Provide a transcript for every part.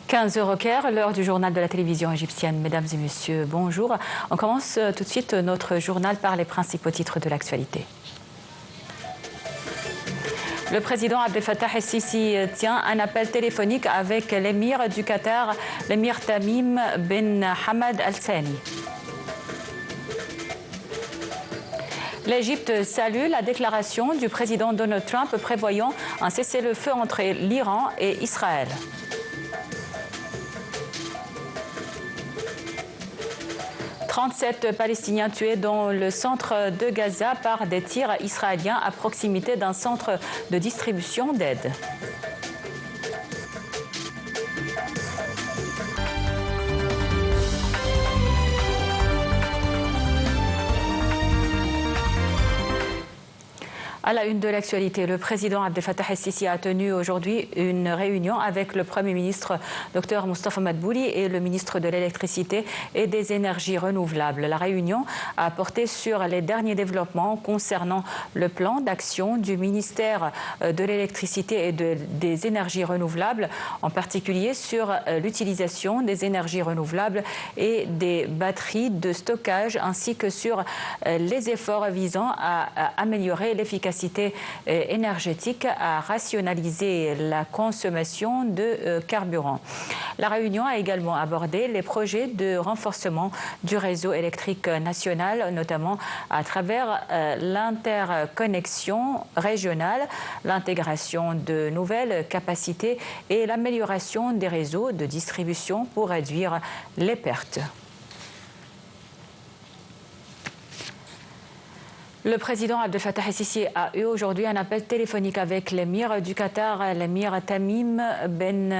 15h au Caire, l'heure du journal de la télévision égyptienne. Mesdames et messieurs, bonjour. On commence tout de suite notre journal par les principaux titres de l'actualité. Le président Abdel Fattah el-Sisi tient un appel téléphonique avec l'émir du Qatar, l'émir Tamim bin Hamad Al Thani. L'Égypte salue la déclaration du président Donald Trump prévoyant un cessez-le-feu entre l'Iran et Israël. « 37 Palestiniens tués dans le centre de Gaza par des tirs israéliens à proximité d'un centre de distribution d'aide. À la une de l'actualité, le président Abdel Fattah el-Sisi a tenu aujourd'hui une réunion avec le Premier ministre Dr Moustapha Madbouli et le ministre de l'Électricité et des Énergies renouvelables. La réunion a porté sur les derniers développements concernant le plan d'action du ministère de l'Électricité et des Énergies renouvelables, en particulier sur l'utilisation des énergies renouvelables et des batteries de stockage, ainsi que sur les efforts visant à améliorer l'efficacité énergétique, à rationaliser la consommation de carburant. La réunion a également abordé les projets de renforcement du réseau électrique national, notamment à travers l'interconnexion régionale, l'intégration de nouvelles capacités et l'amélioration des réseaux de distribution pour réduire les pertes. Le président Abdel Fattah el-Sisi a eu aujourd'hui un appel téléphonique avec l'émir du Qatar, l'émir Tamim bin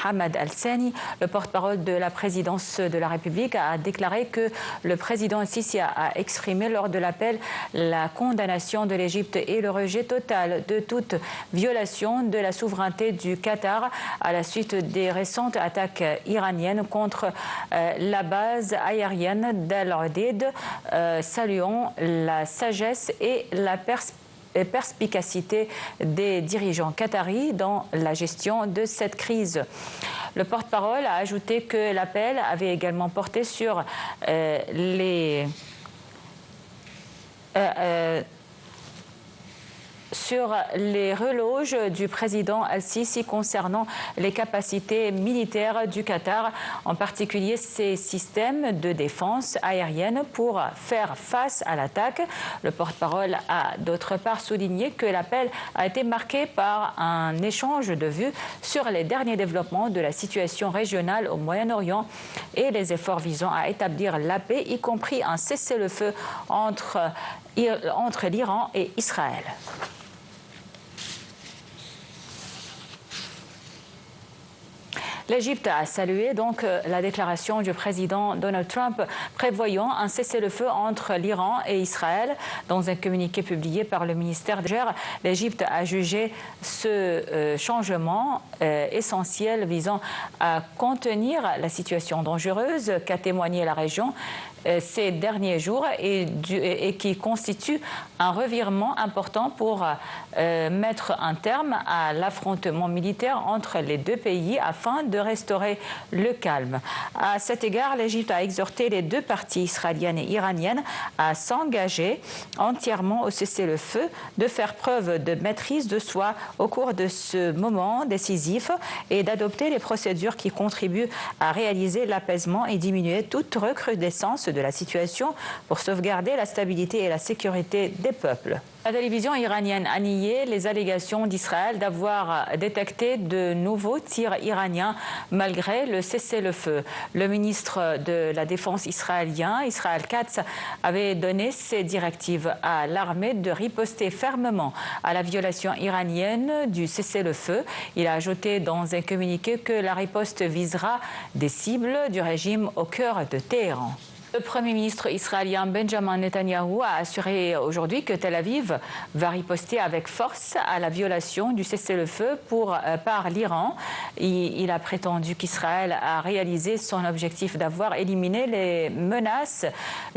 Hamad Al Thani. Le porte-parole de la présidence de la République a déclaré que le président el-Sisi a exprimé lors de l'appel la condamnation de l'Égypte et le rejet total de toute violation de la souveraineté du Qatar à la suite des récentes attaques iraniennes contre la base aérienne d'Al Udeid, saluant la sagesse et la perspicacité des dirigeants qataris dans la gestion de cette crise. Le porte-parole a ajouté que l'appel avait également porté sur les reloges du président Al-Sisi concernant les capacités militaires du Qatar, en particulier ses systèmes de défense aérienne pour faire face à l'attaque. Le porte-parole a d'autre part souligné que l'appel a été marqué par un échange de vues sur les derniers développements de la situation régionale au Moyen-Orient et les efforts visant à établir la paix, y compris un cessez-le-feu entre l'Iran et Israël. L'Égypte a salué donc la déclaration du président Donald Trump prévoyant un cessez-le-feu entre l'Iran et Israël. Dans un communiqué publié par le ministère de l'Intérieur, l'Égypte a jugé ce changement essentiel visant à contenir la situation dangereuse qu'a témoigné la région ces derniers jours et qui constitue un revirement important pour mettre un terme à l'affrontement militaire entre les deux pays afin de restaurer le calme. À cet égard, l'Égypte a exhorté les deux parties israéliennes et iraniennes à s'engager entièrement au cessez-le-feu, de faire preuve de maîtrise de soi au cours de ce moment décisif et d'adopter les procédures qui contribuent à réaliser l'apaisement et diminuer toute recrudescence de la situation pour sauvegarder la stabilité et la sécurité des peuples. La télévision iranienne a nié les allégations d'Israël d'avoir détecté de nouveaux tirs iraniens malgré le cessez-le-feu. Le ministre de la Défense israélien, Israël Katz, avait donné ses directives à l'armée de riposter fermement à la violation iranienne du cessez-le-feu. Il a ajouté dans un communiqué que la riposte visera des cibles du régime au cœur de Téhéran. Le Premier ministre israélien Benjamin Netanyahou a assuré aujourd'hui que Tel Aviv va riposter avec force à la violation du cessez-le-feu par l'Iran. Il a prétendu qu'Israël a réalisé son objectif d'avoir éliminé les menaces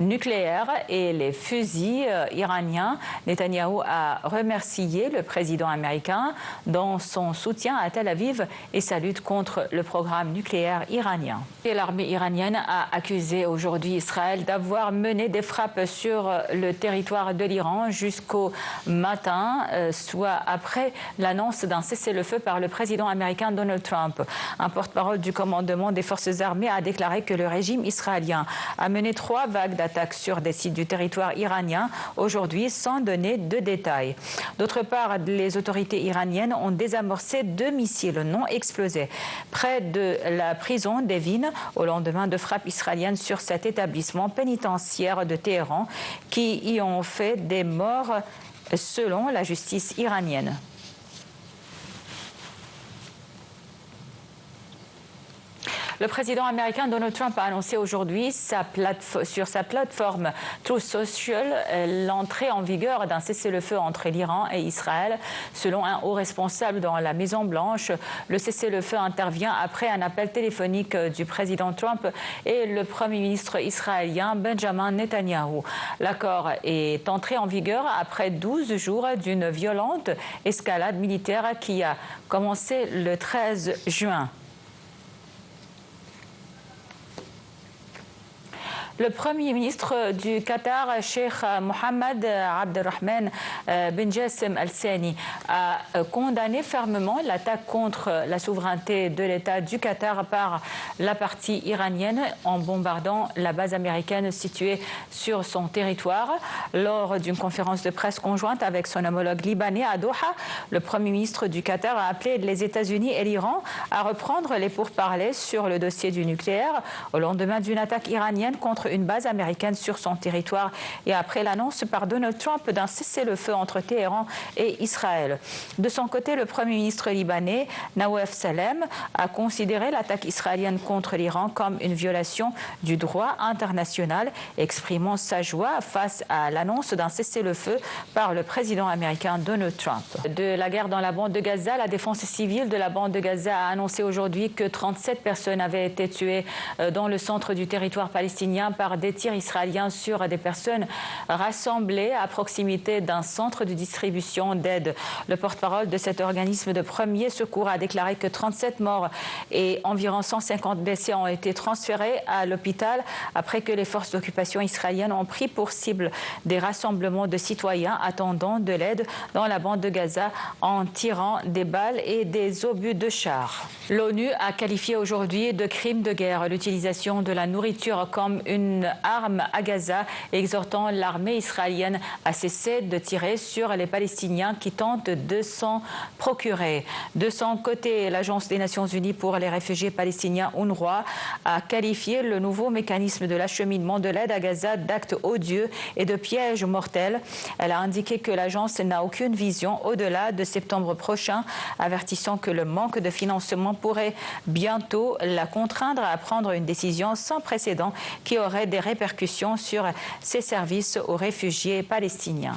nucléaires et les fusils iraniens. Netanyahou a remercié le président américain dans son soutien à Tel Aviv et sa lutte contre le programme nucléaire iranien. Et l'armée iranienne a accusé aujourd'hui Israël d'avoir mené des frappes sur le territoire de l'Iran jusqu'au matin, soit après l'annonce d'un cessez-le-feu par le président américain Donald Trump. Un porte-parole du commandement des forces armées a déclaré que le régime israélien a mené 3 vagues d'attaques sur des sites du territoire iranien aujourd'hui sans donner de détails. D'autre part, les autorités iraniennes ont désamorcé 2 missiles non explosés près de la prison d'Evin au lendemain de frappes israéliennes sur cet établissement pénitentiaire de Téhéran qui y ont fait des morts selon la justice iranienne. Le président américain Donald Trump a annoncé aujourd'hui sur sa plateforme Truth Social l'entrée en vigueur d'un cessez-le-feu entre l'Iran et Israël. Selon un haut responsable dans la Maison-Blanche, le cessez-le-feu intervient après un appel téléphonique du président Trump et le Premier ministre israélien Benjamin Netanyahou. L'accord est entré en vigueur après 12 jours d'une violente escalade militaire qui a commencé le 13 juin. Le Premier ministre du Qatar, Cheikh Mohammed Abdelrahman bin Jassim Al Thani, a condamné fermement l'attaque contre la souveraineté de l'État du Qatar par la partie iranienne en bombardant la base américaine située sur son territoire. Lors d'une conférence de presse conjointe avec son homologue libanais à Doha, le Premier ministre du Qatar a appelé les États-Unis et l'Iran à reprendre les pourparlers sur le dossier du nucléaire au lendemain d'une attaque iranienne contre une base américaine sur son territoire et après l'annonce par Donald Trump d'un cessez-le-feu entre Téhéran et Israël. De son côté, le Premier ministre libanais, Nawaf Salem, a considéré l'attaque israélienne contre l'Iran comme une violation du droit international, exprimant sa joie face à l'annonce d'un cessez-le-feu par le président américain Donald Trump. De la guerre dans la bande de Gaza, la défense civile de la bande de Gaza a annoncé aujourd'hui que 37 personnes avaient été tuées dans le centre du territoire palestinien par des tirs israéliens sur des personnes rassemblées à proximité d'un centre de distribution d'aide. Le porte-parole de cet organisme de premier secours a déclaré que 37 morts et environ 150 blessés ont été transférés à l'hôpital après que les forces d'occupation israéliennes ont pris pour cible des rassemblements de citoyens attendant de l'aide dans la bande de Gaza en tirant des balles et des obus de chars. L'ONU a qualifié aujourd'hui de crime de guerre l'utilisation de la nourriture comme une arme à Gaza, exhortant l'armée israélienne à cesser de tirer sur les Palestiniens qui tentent de s'en procurer. De son côté, l'Agence des Nations Unies pour les réfugiés palestiniens, UNRWA, a qualifié le nouveau mécanisme de l'acheminement de l'aide à Gaza d'acte odieux et de piège mortel. Elle a indiqué que l'agence n'a aucune vision au-delà de septembre prochain, avertissant que le manque de financement pourrait bientôt la contraindre à prendre une décision sans précédent qui aurait des répercussions sur ses services aux réfugiés palestiniens.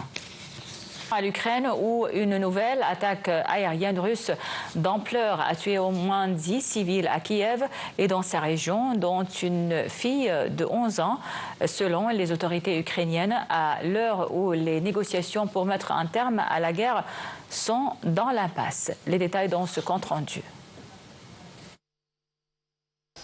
À l'Ukraine, où une nouvelle attaque aérienne russe d'ampleur a tué au moins 10 civils à Kiev et dans sa région, dont une fille de 11 ans, selon les autorités ukrainiennes, à l'heure où les négociations pour mettre un terme à la guerre sont dans l'impasse. Les détails dans ce compte rendu.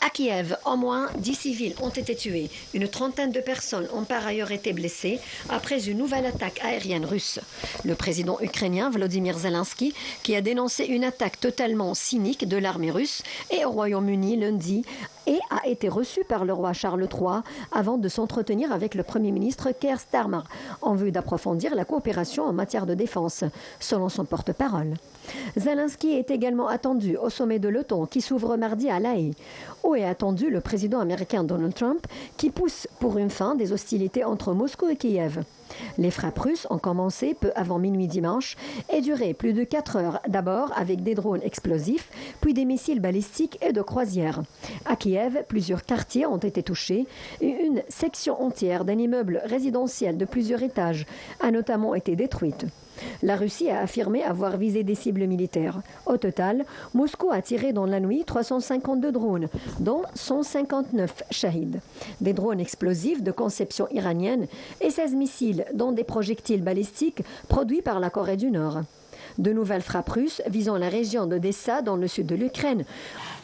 À Kiev, au moins 10 civils ont été tués. Une trentaine de personnes ont par ailleurs été blessées après une nouvelle attaque aérienne russe. Le président ukrainien Volodymyr Zelensky, qui a dénoncé une attaque totalement cynique de l'armée russe, est au Royaume-Uni lundi et a été reçu par le roi Charles III avant de s'entretenir avec le Premier ministre Keir Starmer en vue d'approfondir la coopération en matière de défense, selon son porte-parole. Zelensky est également attendu au sommet de l'OTAN qui s'ouvre mardi à La Haye. Où est attendu le président américain Donald Trump qui pousse pour une fin des hostilités entre Moscou et Kiev. Les frappes russes ont commencé peu avant minuit dimanche et duré plus de 4 heures, d'abord avec des drones explosifs, puis des missiles balistiques et de croisière. À Kiev, plusieurs quartiers ont été touchés et une section entière d'un immeuble résidentiel de plusieurs étages a notamment été détruite. La Russie a affirmé avoir visé des cibles militaires. Au total, Moscou a tiré dans la nuit 352 drones, dont 159 Shahid. Des drones explosifs de conception iranienne et 16 missiles, dont des projectiles balistiques produits par la Corée du Nord. De nouvelles frappes russes visant la région d'Odessa dans le sud de l'Ukraine.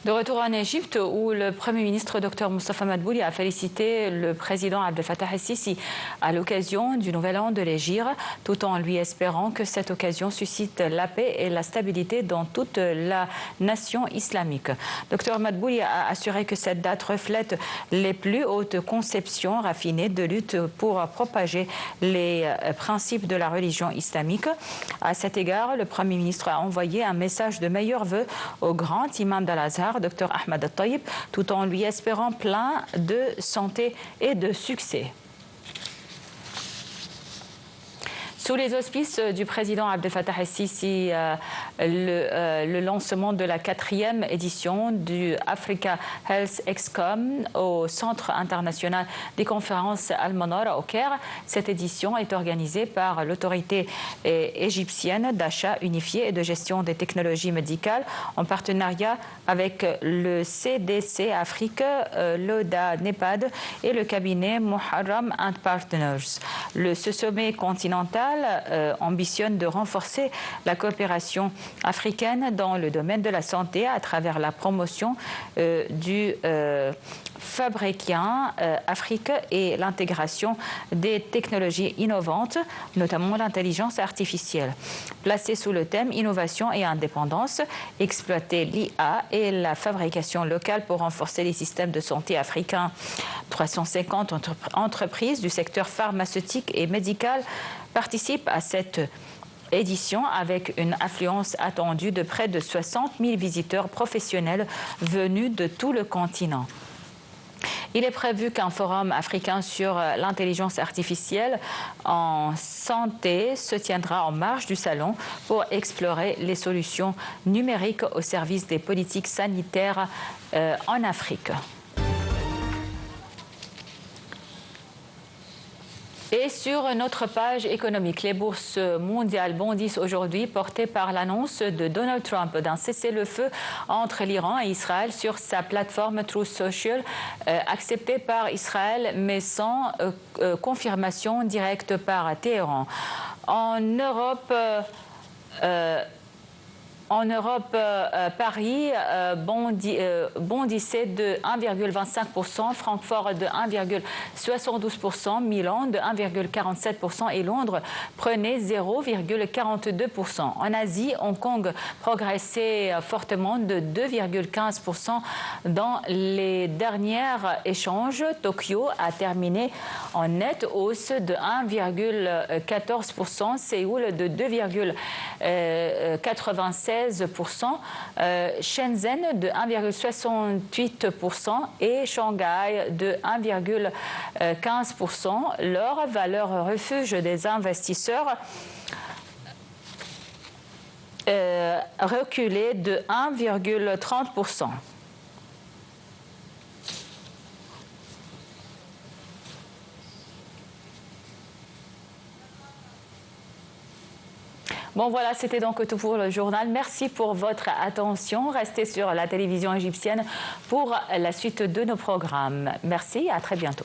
De retour en Égypte, où le Premier ministre Dr Moustapha Madbouli a félicité le président Abdel Fattah el-Sisi à l'occasion du Nouvel An de l'Hégire, tout en lui espérant que cette occasion suscite la paix et la stabilité dans toute la nation islamique. Dr Madbouli a assuré que cette date reflète les plus hautes conceptions raffinées de lutte pour propager les principes de la religion islamique. À cet égard, le Premier ministre a envoyé un message de meilleurs vœux au grand imam d'Al-Azhar, Dr Ahmed Al-Tayyib, tout en lui espérant plein de santé et de succès. Sous les auspices du président Abdel Fattah el-Sisi, le lancement de la 4e édition du Africa Health Excom au Centre international des conférences Al-Manara au Caire. Cette édition est organisée par l'autorité égyptienne d'achat unifié et de gestion des technologies médicales en partenariat avec le CDC Afrique, l'ODA NEPAD et le cabinet Muharram & Partners. Ce sommet continental ambitionne de renforcer la coopération africaine dans le domaine de la santé à travers la promotion du fabricant Afrique et l'intégration des technologies innovantes, notamment l'intelligence artificielle. Placé sous le thème innovation et indépendance, exploiter l'IA et la fabrication locale pour renforcer les systèmes de santé africains. 350 entreprises du secteur pharmaceutique et médical participent à cette édition avec une affluence attendue de près de 60 000 visiteurs professionnels venus de tout le continent. Il est prévu qu'un forum africain sur l'intelligence artificielle en santé se tiendra en marge du salon pour explorer les solutions numériques au service des politiques sanitaires en Afrique. Et sur notre page économique, les bourses mondiales bondissent aujourd'hui, portées par l'annonce de Donald Trump d'un cessez-le-feu entre l'Iran et Israël sur sa plateforme Truth Social, acceptée par Israël mais sans confirmation directe par Téhéran. En Europe, Paris bondissait de 1,25%, Francfort de 1,72%, Milan de 1,47% et Londres prenait 0,42%. En Asie, Hong Kong progressait fortement de 2,15% dans les derniers échanges. Tokyo a terminé en nette hausse de 1,14%, Séoul de 2,96%, Shenzhen de 1,68% et Shanghai de 1,15%. Leur valeur refuge des investisseurs reculait de 1,30%. Bon voilà, c'était donc tout pour le journal. Merci pour votre attention. Restez sur la télévision égyptienne pour la suite de nos programmes. Merci et à très bientôt.